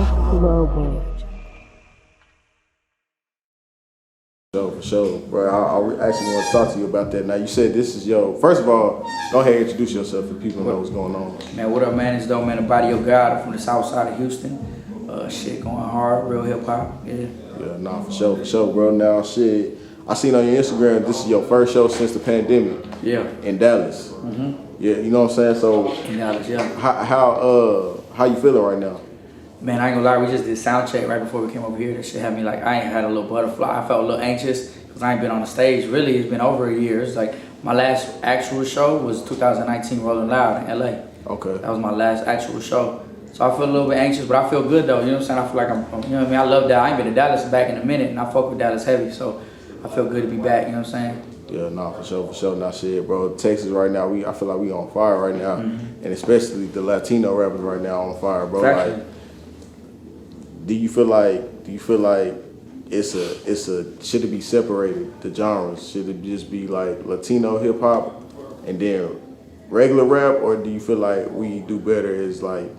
Global. For sure, bro. I actually want to talk to you about that. Now, you said this is first of all, go ahead and introduce yourself for people know what's going on. Man, what up, man? It's DOEMAN, the body of God. I'm from the south side of Houston. Shit going hard, real hip hop, yeah. Yeah, nah, for sure, bro. Now, shit, I seen on your Instagram, this is your first show since the pandemic. Yeah. In Dallas. Yeah, you know what I'm saying? So, In Dallas, yeah. How you feeling right now? Man, I ain't gonna lie, we just did sound check right before we came over here. That shit had me like, I ain't had a little butterfly. I felt a little anxious because I ain't been on the stage. Really, it's been over a year. It's like my last actual show was 2019 Rolling Loud in LA. Okay. That was my last actual show. So I feel a little bit anxious, but I feel good though. You know what I'm saying? I feel like you know what I mean? I love that. I ain't been to Dallas back in a minute, and I fuck with Dallas heavy. So I feel good to be back. You know what I'm saying? Yeah, nah, for sure. Now, shit, bro. Texas right now, I feel like we on fire right now, and especially the Latino rappers right now on fire, bro. Exactly. Like, do you feel like should it be separated, the genres? Should it just be like Latino hip hop and then regular rap, or do you feel like we do better as like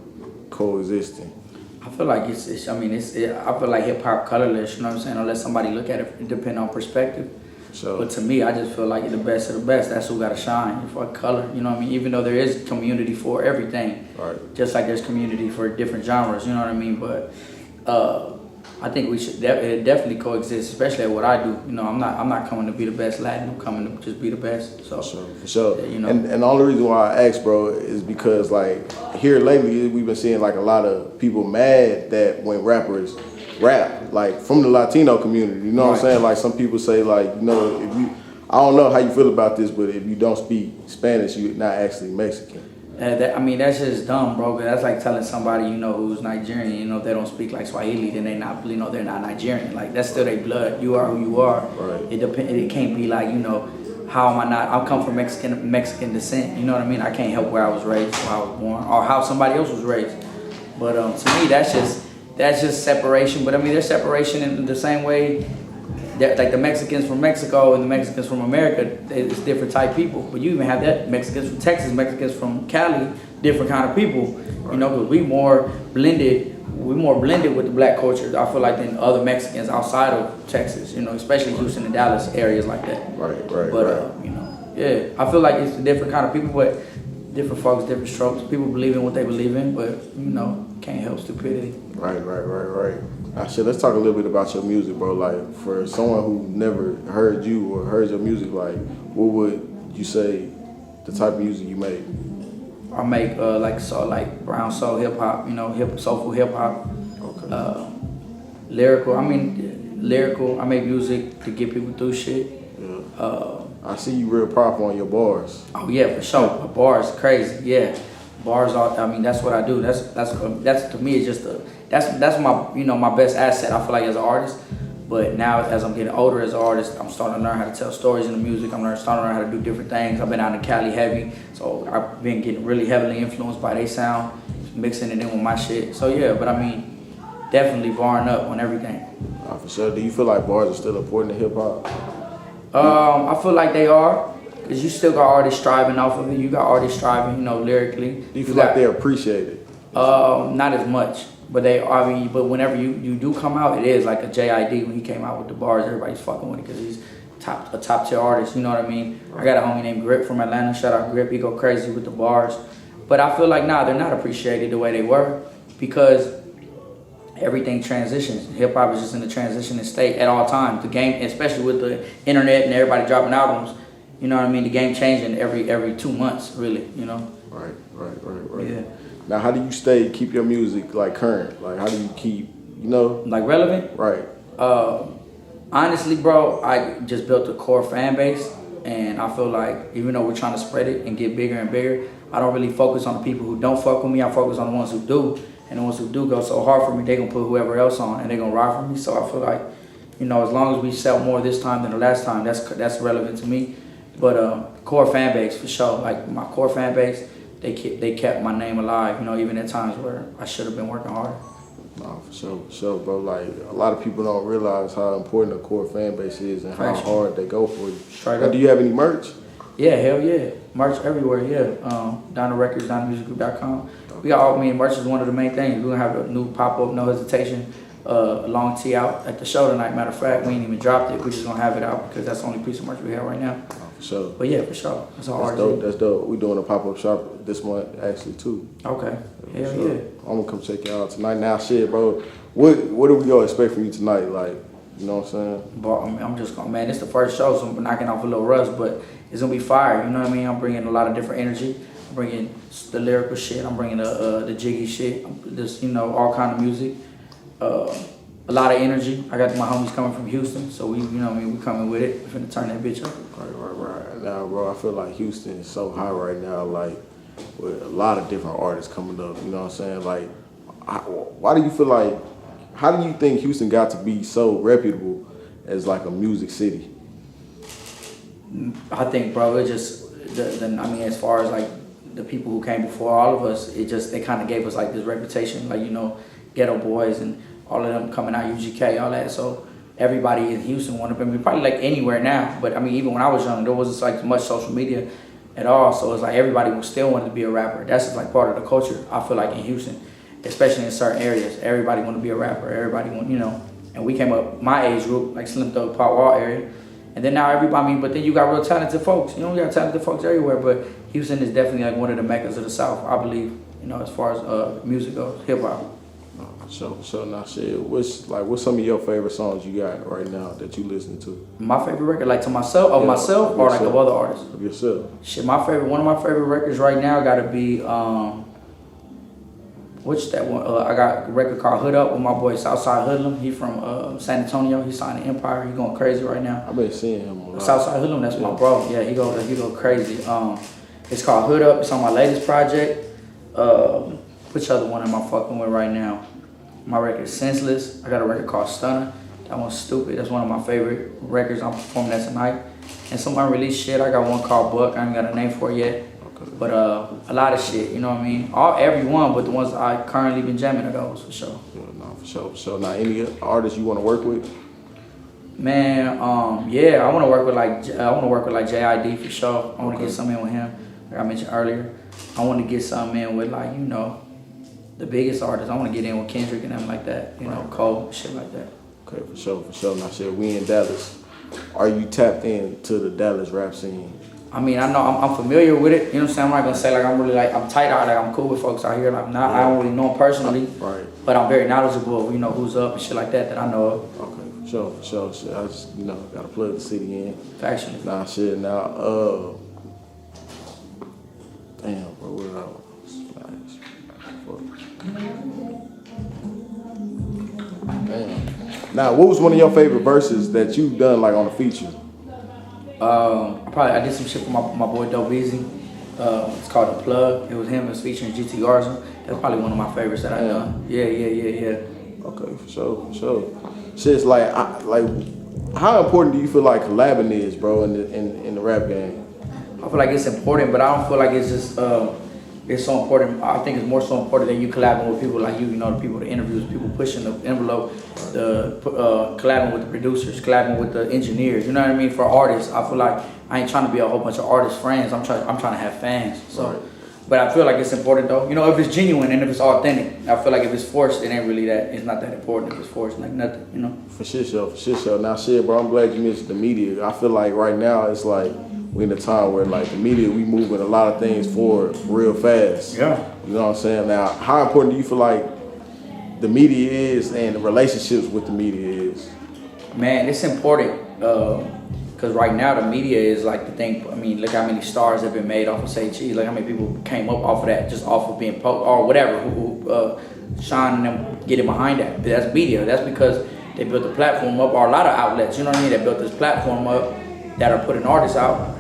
coexisting? I feel like I feel like hip hop colorless, you know what I'm saying? Unless somebody look at it, depending on perspective. So, but to me, I just feel like the best of the best. That's who got to shine for color. You know what I mean? Even though there is community for everything, right. Just like there's community for different genres. You know what I mean? But I think we should definitely coexist, especially at what I do. You know, I'm not coming to be the best Latin. I'm coming to just be the best. So for sure. You know, and the only reason why I asked, bro, is because like here lately we've been seeing like a lot of people mad that when rappers rap like from the Latino community. You know what I'm saying? Like some people say like, you know, I don't know how you feel about this, but if you don't speak Spanish, you're not actually Mexican. That's just dumb, bro. Cause that's like telling somebody, you know, who's Nigerian, you know, if they don't speak like Swahili, then they're not Nigerian. Like that's still their blood. You are who you are. Right. It can't be like, you know, how am I not? I come from Mexican descent. You know what I mean? I can't help where I was raised, where I was born, or how somebody else was raised. But to me, that's just separation. But I mean, there's separation in the same way. Like the Mexicans from Mexico and the Mexicans from America, it's different type people. But you even have that Mexicans from Texas, Mexicans from Cali, different kind of people. You know, because we more blended with the black culture, I feel like, than other Mexicans outside of Texas. You know, especially Houston and Dallas areas like that. Right. But you know, yeah, I feel like it's a different kind of people, but different folks, different strokes. People believe in what they believe in, but you know, can't help stupidity. Right. Let's talk a little bit about your music, bro. Like, for someone who never heard you or heard your music, like, what would you say the type of music you make? I make like brown soul hip hop, you know, soulful hip hop. Okay. Lyrical. I make music to get people through shit. Yeah. I see you real proper on your bars. Oh yeah, for sure. Bars crazy. Yeah. Bars are. I mean, that's what I do. That's to me. It's just that's my, you know, my best asset. I feel like as an artist, but now as I'm getting older as an artist, I'm starting to learn how to tell stories in the music. I'm starting to learn how to do different things. I've been out in Cali heavy, so I've been getting really heavily influenced by their sound, mixing it in with my shit. So yeah, but I mean, definitely barring up on everything. For sure. Do you feel like bars are still important in hip hop? I feel like they are. Cause you still got artists striving off of it. You got artists striving, you know, lyrically. Do you feel like they're appreciated? Not as much, but but whenever you do come out, it is like a JID when he came out with the bars. Everybody's fucking with it because he's a top tier artist. You know what I mean? I got a homie named Grip from Atlanta. Shout out Grip. He go crazy with the bars. But I feel like they're not appreciated the way they were because everything transitions. Hip hop is just in the transitioning state at all times. The game, especially with the internet and everybody dropping albums. You know what I mean? The game changing every 2 months, really, you know? Right. Yeah. Now, how do you keep your music, like, current? Like, how do you keep, you know? Like, relevant? Right. Honestly, bro, I just built a core fan base, and I feel like even though we're trying to spread it and get bigger and bigger, I don't really focus on the people who don't fuck with me. I focus on the ones who do, and the ones who do go so hard for me, they gonna put whoever else on, and they gonna ride for me. So I feel like, you know, as long as we sell more this time than the last time, that's relevant to me. But core fan base for sure. Like my core fan base, they kept my name alive. You know, even at times where I should have been working harder. No, for sure, bro. Like a lot of people don't realize how important a core fan base is and how hard they go for you. Straight up. Do you have any merch? Yeah, hell yeah. Merch everywhere, yeah. Donna Records, DonnaMusicGroup.com. We got all, merch is one of the main things. We're gonna have a new pop-up, No Hesitation, long tee out at the show tonight. Matter of fact, we ain't even dropped it. We're just gonna have it out because that's the only piece of merch we have right now. Oh, for sure. But yeah, for sure. That's all. That's dope. That's dope. We doing a pop-up shop this month actually too. Okay. Hell sure. yeah. I'm gonna come check you out tonight. Now, shit, bro. What do we gonna expect from you tonight? Like, you know what I'm saying? But I'm just gonna, man, it's the first show, so I'm knocking off a little rust, but it's gonna be fire. You know what I mean? I'm bringing a lot of different energy. I'm bringing the lyrical shit. I'm bringing the jiggy shit. Just, you know, all kind of music. A lot of energy. I got my homies coming from Houston, so we, you know what I mean, we coming with it. We're finna turn that bitch up. Right. Now, bro, I feel like Houston is so high right now, like, with a lot of different artists coming up, you know what I'm saying? Like, why do you feel like, how do you think Houston got to be so reputable as like a music city? I think, bro, it just, as far as like the people who came before all of us, they kind of gave us like this reputation, like, you know, Ghetto Boys and all of them coming out, UGK, all that. So everybody in Houston wanted to be, probably like anywhere now, but I mean, even when I was young, there wasn't like much social media at all. So it's like everybody was still wanted to be a rapper. That's just like part of the culture, I feel like, in Houston, especially in certain areas. Everybody want to be a rapper. Everybody want, you know, and we came up, my age group, like Slim Thug, Pop Wall area. And then now everybody, but then you got real talented folks. You know, we got talented folks everywhere, but Houston is definitely like one of the meccas of the South, I believe, you know, as far as music goes, hip hop. So now, shit, what's some of your favorite songs you got right now that you listen to? My favorite record, like to myself, or like of other artists? Of yourself. Shit, one of my favorite records right now gotta be, which that one? I got a record called Hood Up with my boy Southside Hoodlum. He from San Antonio. He signed to Empire. He going crazy right now. I've been seeing him a lot. Southside Hoodlum, that's my bro. Yeah, he go crazy. It's called Hood Up. It's on my latest project. Which other one am I fucking with right now? My record is Senseless. I got a record called Stunner. That one's stupid. That's one of my favorite records. I'm performing that tonight. And some unreleased shit. I got one called Buck. I ain't got a name for it yet. But a lot of shit, you know what I mean? Every one, but the ones I currently been jamming are those, for sure. Yeah, no, for sure. Now, any artists you want to work with? Man, yeah, I want to work with like JID for sure. I want to get something in with him, like I mentioned earlier. I want to get something in with, like, you know, the biggest artists. I want to get in with Kendrick and them like that, you know, Cole, shit like that. Okay, for sure. Now, shit, we in Dallas. Are you tapped into the Dallas rap scene? I mean, I know I'm familiar with it. You know what I'm saying? I'm not gonna say like I'm really like I'm tight out, like I'm cool with folks out here. Like I don't really know them personally, right? But I'm very knowledgeable of, you know, who's up and shit like that I know of. Okay, for sure. Shit, I just, you know, gotta plug the city in. Factually. Nah, shit. Now, damn, bro, what Damn. Now, what was one of your favorite verses that you've done like on a feature? I did some shit for my boy Dope Easy. It's called The Plug. It was him. It was featuring GT Garza. That's probably one of my favorites that I done. Yeah. Okay, for sure. Shit's like, how important do you feel like collabing is, bro, in the rap game? I feel like it's important, but I don't feel like it's just it's so important. I think it's more so important that you collabing with people like you know, the people, the interviews, people pushing the envelope, collabing with the producers, collabing with the engineers. You know what I mean? For artists, I feel like I ain't trying to be a whole bunch of artist friends. I'm trying to have fans. So, right. But I feel like it's important though. You know, if it's genuine and if it's authentic. I feel like if it's forced, it ain't really that. It's not that important if it's forced, like nothing. You know. For sure. Now, shit, bro, I'm glad you mentioned the media. I feel like right now it's like we in a time where like the media, we moving a lot of things forward real fast. Yeah. You know what I'm saying? Now, how important do you feel like the media is and the relationships with the media is? Man, it's important because right now the media is like the thing. I mean, look how many stars have been made off of Say Cheese. Like how many people came up off of that, just off of being or whatever, who Sean and them getting behind that. But that's media. That's because they built the platform up, or a lot of outlets, you know what I mean? They built this platform up that are putting artists out.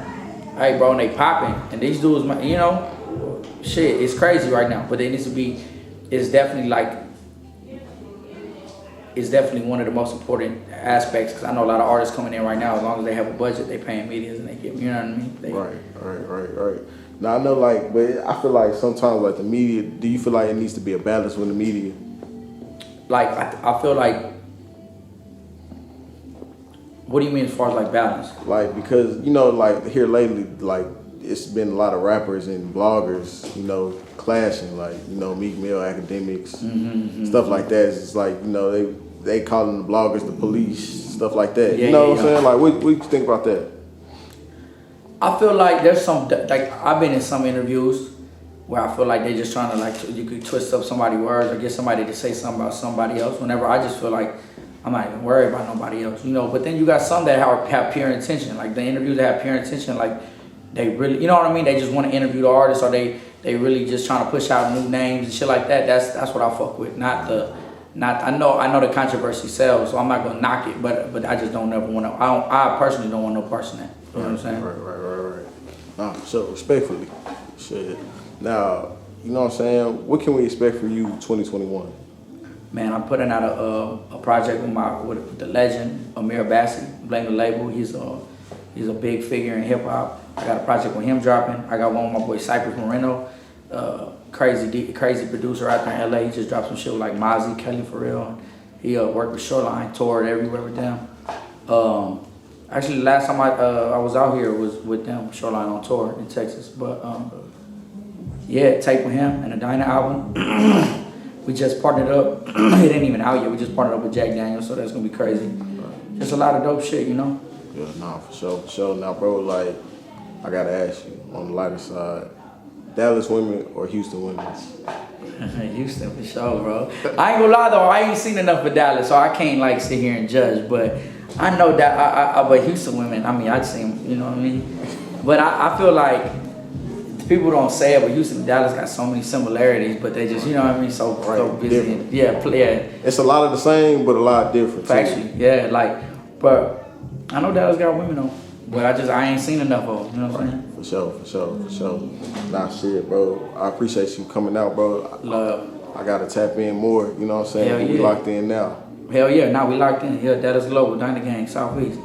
Hey, bro, and they popping. And these dudes, you know, shit, it's crazy right now. But it needs to be, it's definitely one of the most important aspects, because I know a lot of artists coming in right now, as long as they have a budget, they paying medias and they get, you know what I mean? Right. Now, I know, like, but I feel like sometimes, like, the media, do you feel like it needs to be a balance with the media? Like, I feel like, what do you mean as far as, like, balance? Like, because, you know, like, here lately, like, it's been a lot of rappers and bloggers, you know, clashing, like, you know, Meek Mill, academics, stuff like that. It's like, you know, they calling the bloggers the police, stuff like that. Yeah, you know yeah, what I'm saying? Like, what you think about that? I feel like there's some, like, I've been in some interviews where I feel like they just trying to, like, you could twist up somebody's words or get somebody to say something about somebody else. Whenever I just feel like I'm not even worried about nobody else, you know. But then you got some that have pure intention, like the interviews that have pure intention, like they really, you know what I mean? They just want to interview the artist, or they really just trying to push out new names and shit like that. That's what I fuck with. I know the controversy sells, so I'm not gonna knock it, but I just don't ever want to. I personally don't want no person that. You know what I'm saying? Right. Nah, so respectfully, shit. Now, you know what I'm saying? What can we expect from you 2021? Man, I'm putting out a project with the legend Amir Bassi, Blame the Label. He's a big figure in hip hop. I got a project with him dropping. I got one with my boy Cypress Moreno, crazy producer out there in LA. He just dropped some shit with like Mozzie, Kelly for real. He worked with Shoreline, toured everywhere with them. Actually, the last time I was out here was with them, Shoreline on tour in Texas. But yeah, tape with him and a Dyna album. We just partnered up. It ain't even out yet. We just partnered up with Jack Daniels, so that's gonna be crazy. Just a lot of dope shit, you know. Yeah, nah, for sure. Now, bro, like, I gotta ask you on the lighter side, Dallas women or Houston women? Houston for sure, bro. I ain't gonna lie though, I ain't seen enough of Dallas, so I can't like sit here and judge. But I know that but Houston women, I mean, I'd see them, you know what I mean. But I feel like people don't say it, but Houston and Dallas got so many similarities, but they just, you know what I mean, so busy. And, yeah. It's a lot of the same, but a lot different. Factually, yeah, like, but I know Dallas got women though, but I ain't seen enough of them, you know what I'm saying? For sure. Nah, shit, bro. I appreciate you coming out, bro. Love. I gotta tap in more, you know what I'm saying? Hell yeah. We locked in now. Hell yeah, now we locked in. Yeah, Dallas Global, Dyna Gang, Southeast.